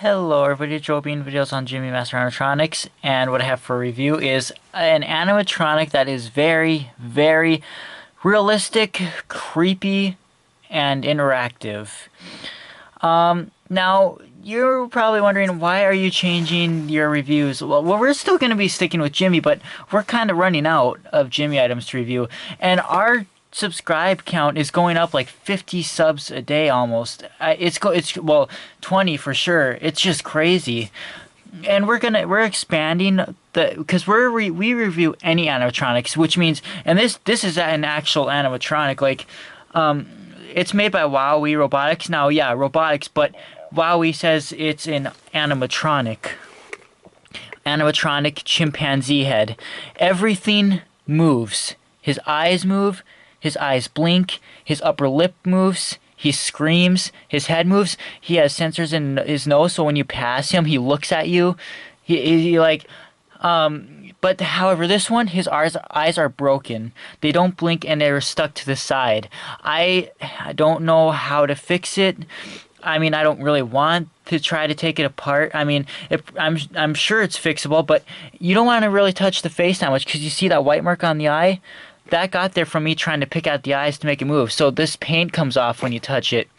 Hello everybody, Joe being videos on Jimmy Master Animatronics, and what I have for review is an animatronic that is very, very realistic, creepy, and interactive. Now, you're probably wondering, why are you changing your reviews? Well, we're still going to be sticking with Jimmy, but we're kind of running out of Jimmy items to review, and our subscribe count is going up like 50 subs a day almost. It's 20 for sure. It's just crazy. And we're expanding because we review any animatronics, which means, and this is an actual animatronic, like it's made by WowWee Robotics. Now, yeah, robotics, but WowWee says it's an animatronic chimpanzee head. Everything moves. His eyes move. His eyes blink, his upper lip moves, he screams, his head moves, he has sensors in his nose, so when you pass him, he looks at you. But however, this one, his eyes are broken. They don't blink and they're stuck to the side. I don't know how to fix it. I mean, I don't really want to try to take it apart. I mean, I'm sure it's fixable, but you don't want to really touch the face that much because you see that white mark on the eye? That got there from me trying to pick out the eyes to make it move. So this paint comes off when you touch it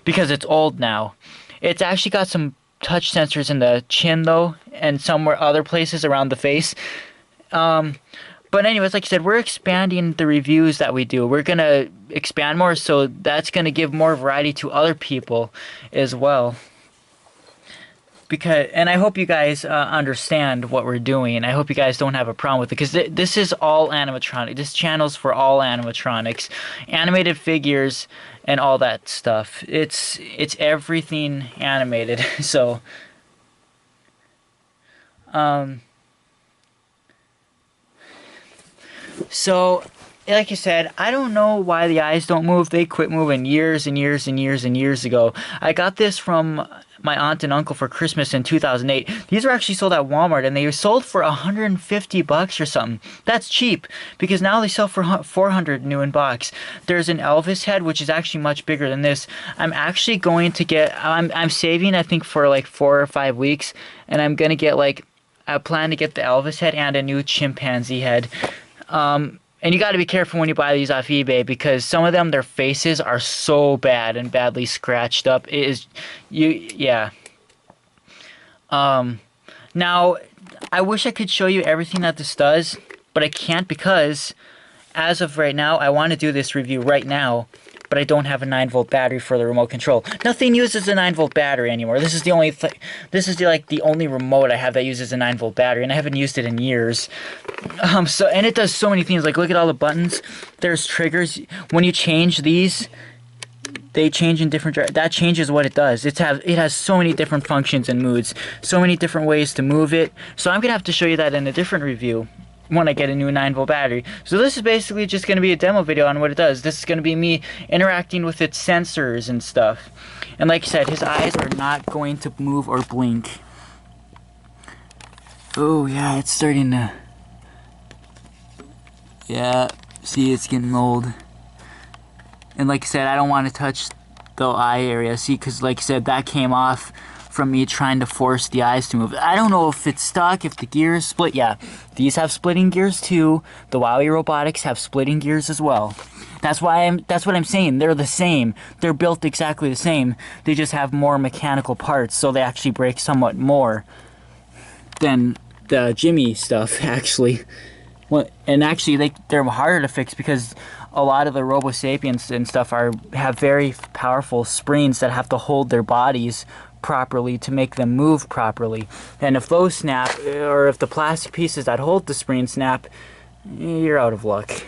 because it's old now. It's actually got some touch sensors in the chin though, and somewhere other places around the face. But anyways, like I said, we're expanding the reviews that we do. We're going to expand more, so that's going to give more variety to other people as well. And I hope you guys understand what we're doing. I hope you guys don't have a problem with it, because this is all animatronic. This channel's for all animatronics, animated figures, and all that stuff. It's everything animated. So, like you said, I don't know why the eyes don't move. They quit moving years and years and years and years ago. I got this from my aunt and uncle for Christmas in 2008. These were actually sold at Walmart, and they were sold for $150 or something. That's cheap, because now they sell for $400 new in box. There's an Elvis head, which is actually much bigger than this. I'm actually going to get, I'm saving, I think, for like 4 or 5 weeks, and I'm going to get I plan to get the Elvis head and a new chimpanzee head. And you got to be careful when you buy these off eBay, because some of them, their faces are so bad and badly scratched up. Yeah. Now, I wish I could show you everything that this does, but I can't, because as of right now, I want to do this review right now, but I don't have a 9-volt battery for the remote control. Nothing uses a 9-volt battery anymore. This is the only the only remote I have that uses a 9-volt battery, and I haven't used it in years. And it does so many things. Like, look at all the buttons. There's triggers. When you change these, they change in different. That changes what it does. It has so many different functions and moods, so many different ways to move it. So I'm gonna have to show you that in a different review when I get a new 9-volt battery. So this is basically just going to be a demo video on what it does. This is going to be me interacting with its sensors and stuff. And like I said, his eyes are not going to move or blink. Oh yeah, it's starting to... Yeah, see, it's getting old. And like I said, I don't want to touch the eye area. See, because like I said, that came off from me trying to force the eyes to move. I don't know if it's stuck, if the gears split. Yeah, these have splitting gears too. The WowWee Robotics have splitting gears as well. That's what I'm saying. They're the same. They're built exactly the same. They just have more mechanical parts, so they actually break somewhat more than the Jimmy stuff, actually. And actually, they're harder to fix, because a lot of the Robo Sapiens and stuff have very powerful springs that have to hold their bodies properly to make them move properly. And if those snap, or if the plastic pieces that hold the spring snap, you're out of luck,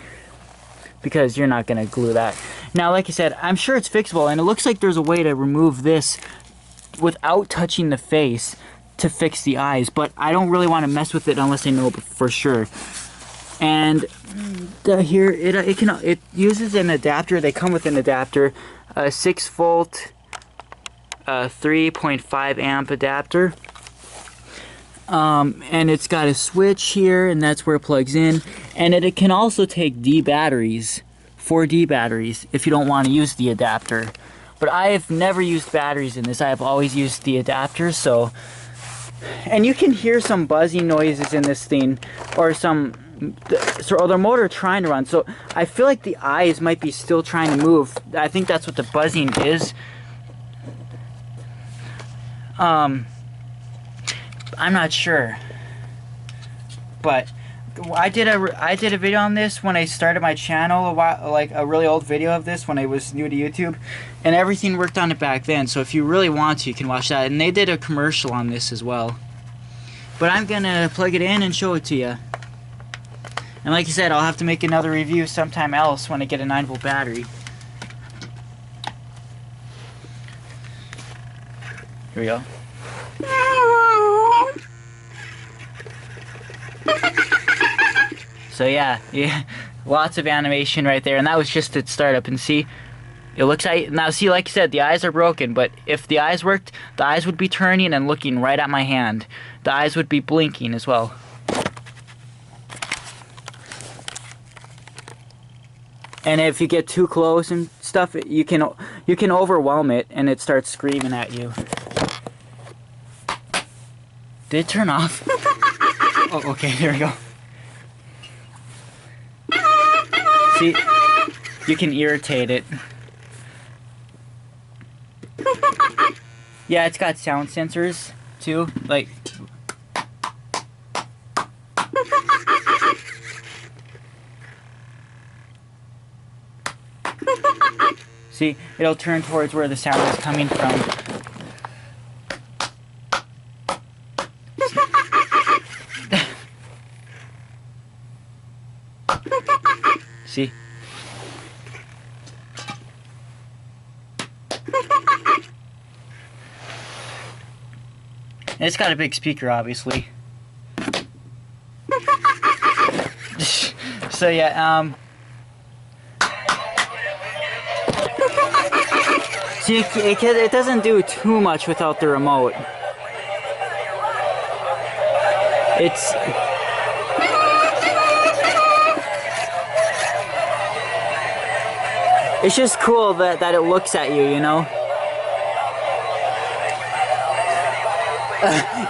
because you're not going to glue that. Now, like I said, I'm sure it's fixable, and it looks like there's a way to remove this without touching the face to fix the eyes, but I don't really want to mess with it unless I know for sure. And here it uses an adapter. They come with an adapter, a 6-volt 3.5 amp adapter, and it's got a switch here, and that's where it plugs in. And it can also take 4D batteries if you don't want to use the adapter. But I've never used batteries in this. I've always used the adapters, so... And you can hear some buzzing noises in this thing, or the motor trying to run. So I feel like the eyes might be still trying to move. I think that's what the buzzing is. I'm not sure, but I did a video on this when I started my channel like a really old video of this when I was new to YouTube, and everything worked on it back then. So if you really want to, you can watch that. And they did a commercial on this as well. But I'm gonna plug it in and show it to you. And like I said, I'll have to make another review sometime else when I get a 9-volt battery. Here we go. So yeah, lots of animation right there, and that was just its startup. And see, it looks like, now see, like I said, the eyes are broken, but if the eyes worked, the eyes would be turning and looking right at my hand. The eyes would be blinking as well. And if you get too close and stuff, you can overwhelm it, and it starts screaming at you. Did it turn off? Oh, okay, there we go. See, you can irritate it. Yeah, it's got sound sensors too, like. See, it'll turn towards where the sound is coming from. See? And it's got a big speaker, obviously. So yeah, see, it doesn't do too much without the remote. It's just cool that it looks at you, you know?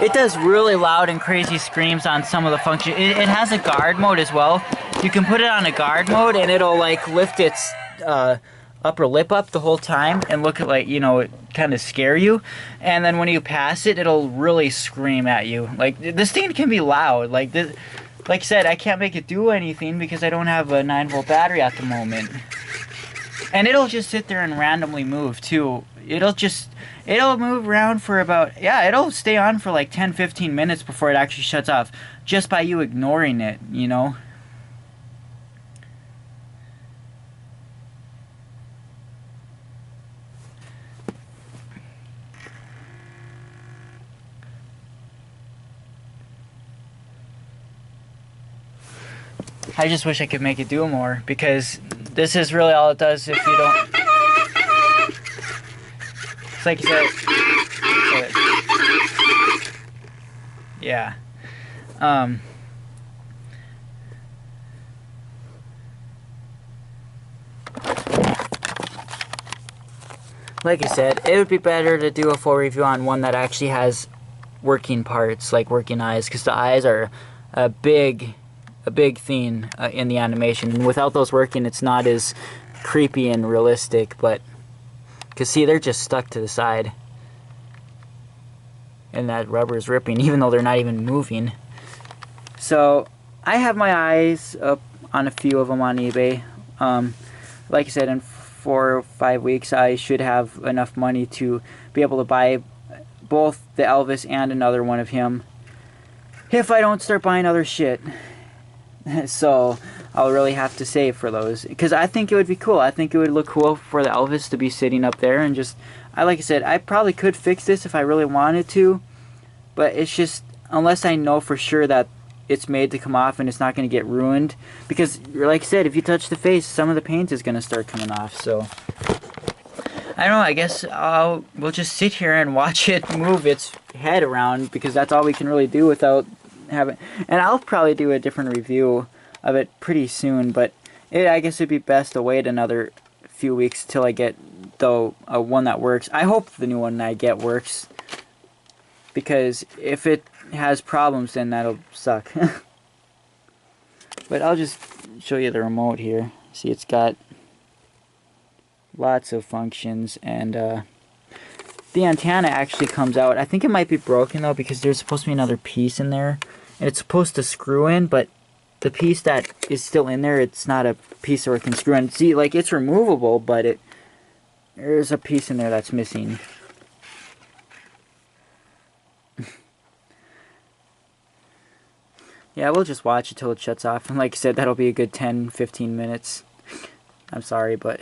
It does really loud and crazy screams on some of the functions. It has a guard mode as well. You can put it on a guard mode and it'll like lift its upper lip up the whole time and look at, like, you know, it kind of scare you. And then when you pass it, it'll really scream at you. Like, this thing can be loud. Like I said, I can't make it do anything because I don't have a 9-volt battery at the moment. And it'll just sit there and randomly move too. It'll move around for about, yeah, it'll stay on for like 10-15 minutes before it actually shuts off, just by you ignoring it, you know? I just wish I could make it do more, because this is really all it does if you don't... It's like you said... Yeah. Like I said, it would be better to do a full review on one that actually has working parts, like working eyes, because the eyes are a big thing in the animation, and without those working, it's not as creepy and realistic. But because see, they're just stuck to the side, and that rubber is ripping, even though they're not even moving. So I have my eyes up on a few of them on eBay. Like I said, in 4 or 5 weeks, I should have enough money to be able to buy both the Elvis and another one of him, if I don't start buying other shit. So I'll really have to save for those, because I think it would be cool. I think it would look cool for the Elvis to be sitting up there, and just, like I said, I probably could fix this if I really wanted to, but it's just, unless I know for sure that it's made to come off and it's not going to get ruined, because like I said, if you touch the face, some of the paint is going to start coming off. So I don't know, I guess we'll just sit here and watch it move its head around, because that's all we can really do without having... And I'll probably do a different review of it pretty soon, but I guess it'd be best to wait another few weeks till I get the one that works. I hope the new one I get works, because if it has problems, then that'll suck. But I'll just show you the remote here. See, it's got lots of functions, and the antenna actually comes out. I think it might be broken though, because there's supposed to be another piece in there, and it's supposed to screw in, but the piece that is still in there, it's not a piece where it can screw in. See, like, it's removable, but there's a piece in there that's missing. Yeah, we'll just watch it till it shuts off, and like I said, that'll be a good 10-15 minutes. I'm sorry, but...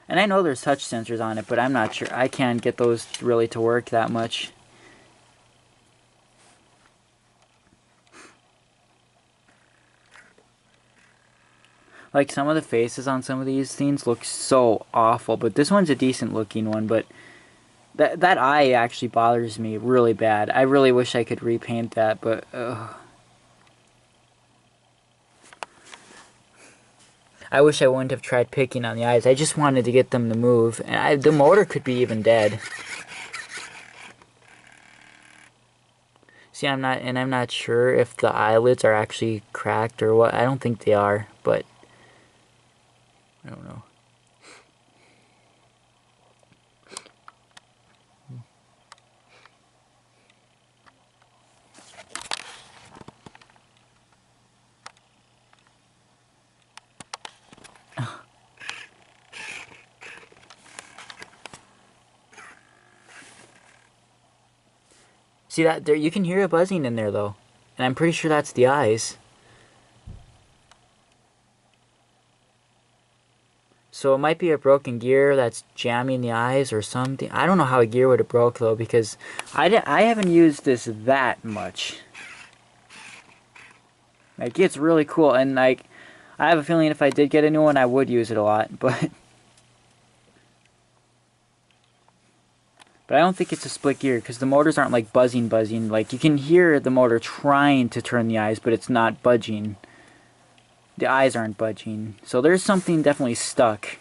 And I know there's touch sensors on it, but I'm not sure. I can't get those really to work that much. Like, some of the faces on some of these things look so awful, but this one's a decent looking one, but that eye actually bothers me really bad. I really wish I could repaint that, but I wish I wouldn't have tried picking on the eyes. I just wanted to get them to move, and the motor could be even dead. See, I'm not sure if the eyelids are actually cracked or what. I don't think they are, but I don't know. See that there? You can hear a buzzing in there though, and I'm pretty sure that's the eyes. So it might be a broken gear that's jamming the eyes or something. I don't know how a gear would have broke though, because I haven't used this that much. Like, it's really cool, and like, I have a feeling if I did get a new one, I would use it a lot, but I don't think it's a split gear, because the motors aren't like buzzing. Like, you can hear the motor trying to turn the eyes, but it's not budging. The eyes aren't budging. So there's something definitely stuck.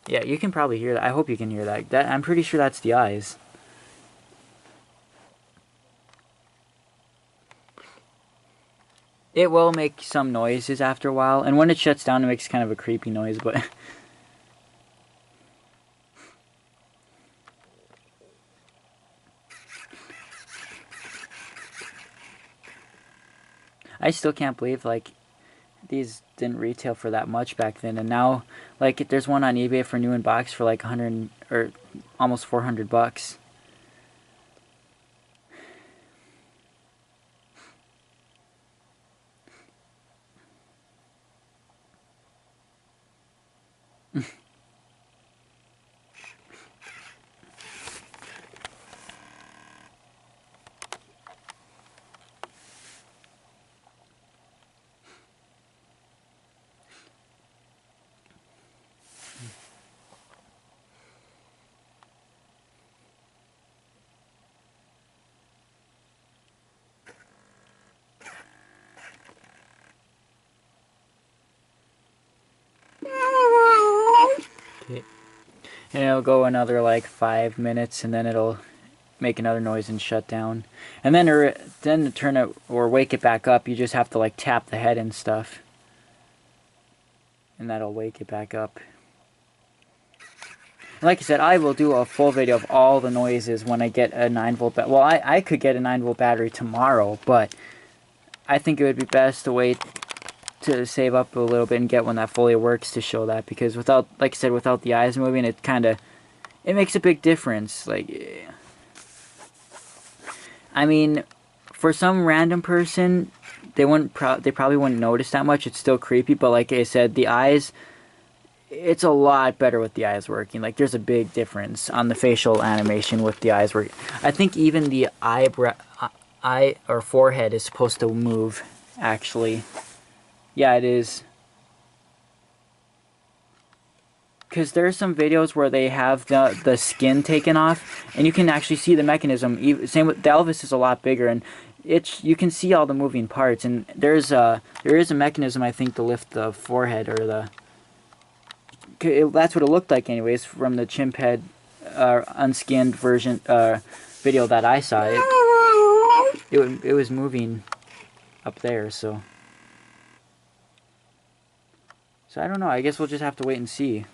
Yeah, you can probably hear that. I hope you can hear that. I'm pretty sure that's the eyes. It will make some noises after a while, and when it shuts down, it makes kind of a creepy noise, but... I still can't believe, like, these didn't retail for that much back then, and now, like, there's one on eBay for new in box for like 100 or almost 400 bucks. Okay. And it'll go another like 5 minutes, and then it'll make another noise and shut down. And then to turn it or wake it back up, you just have to like tap the head and stuff, and that'll wake it back up. Like I said, I will do a full video of all the noises when I get a 9-volt battery. Well, I could get a 9-volt battery tomorrow, but I think it would be best to wait to save up a little bit and get one that fully works to show that, because without, like I said, without the eyes moving, it makes a big difference. Like, I mean, for some random person, they probably wouldn't notice that much. It's still creepy, but like I said, the eyes, it's a lot better with the eyes working. Like, there's a big difference on the facial animation with the eyes working. I think even the eye or forehead is supposed to move, actually. Yeah, it is. because there's some videos where they have the skin taken off, and you can actually see the mechanism. Same with the Elvis is a lot bigger, and you can see all the moving parts. And there is a mechanism, I think, to lift the forehead, or that's what it looked like anyways from the chimp head unskinned version video that I saw. It was moving up there, so I don't know. I guess we'll just have to wait and see.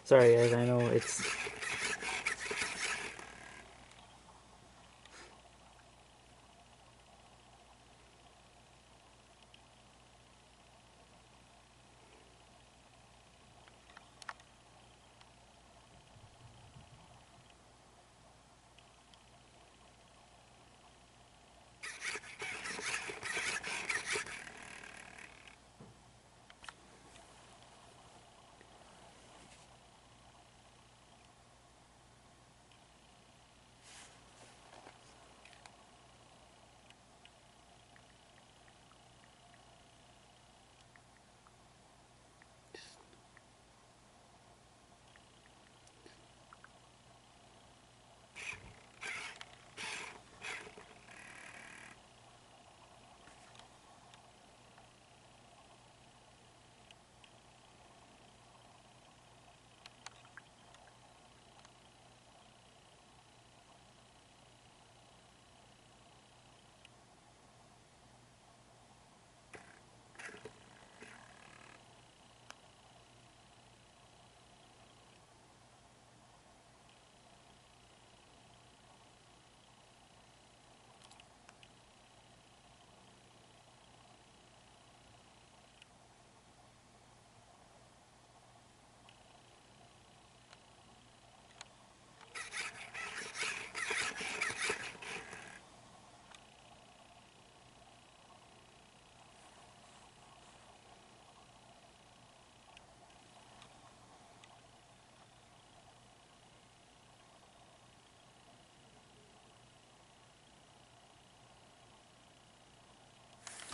Sorry guys, I know it's...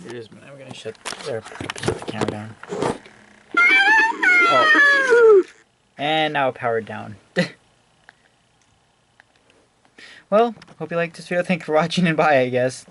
It is. I'm gonna shut the camera down. Oh. And now powered down. Well, hope you liked this video. Thank you for watching and bye, I guess.